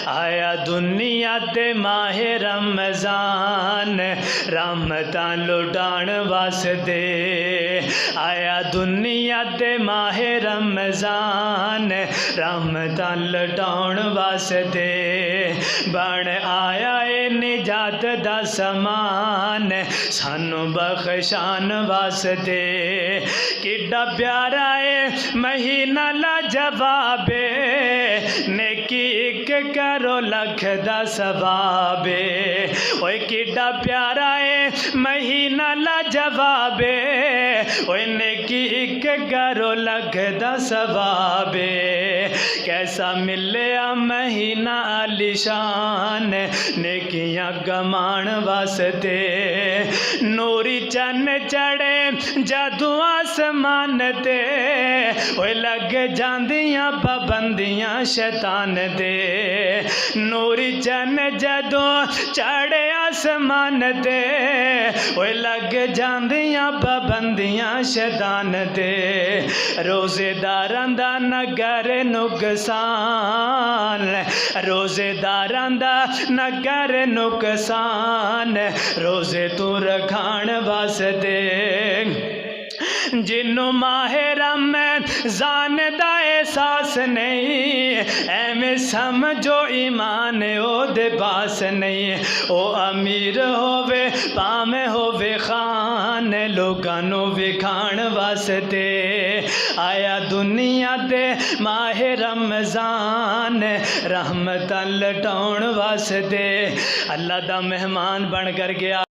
آیا دنیا تے ماہ رمضان رحمتاں لٹان واسطے آیا دنیا تے ماہ رمضان رحمتاں لٹان واسطے بن آیا اے نجات دا سامان سانو بخشان واسطے کڈا پیارا اے مہینہ لاجواب نیکی ایک کرو لکھ دا ثواب اوے کڈا پیارا اے مہینہ لاجواب اوے نیکی ایک کرو لکھ دا ثواب کیسا ملیا مہینہ علی شان نیکیاں کمان واسطے نوری چن چڑھے جدو آسمان تے اوے لگ جاندیاں پابندیاں شیطان دے نوری چن جدو چڑھے آسمان تے اوے لگ جاندیاں پابندیاں شیطان دے روزے داراں دا نگر نقصان روزے داراں دا نگر نقصان روزے تو رکھان واسطے جنوں ماہ رمضان دا احساس نہیں ایویں سمجھو ایمان او دے پاس نہیں او امیر ہووے پاویں ہووے خان لوکاں نوں وکھان واسطے آیا دنیا تے ماہ رمضان رحمتاں لٹاؤن واسطے اللہ دا مہمان بن کر گیا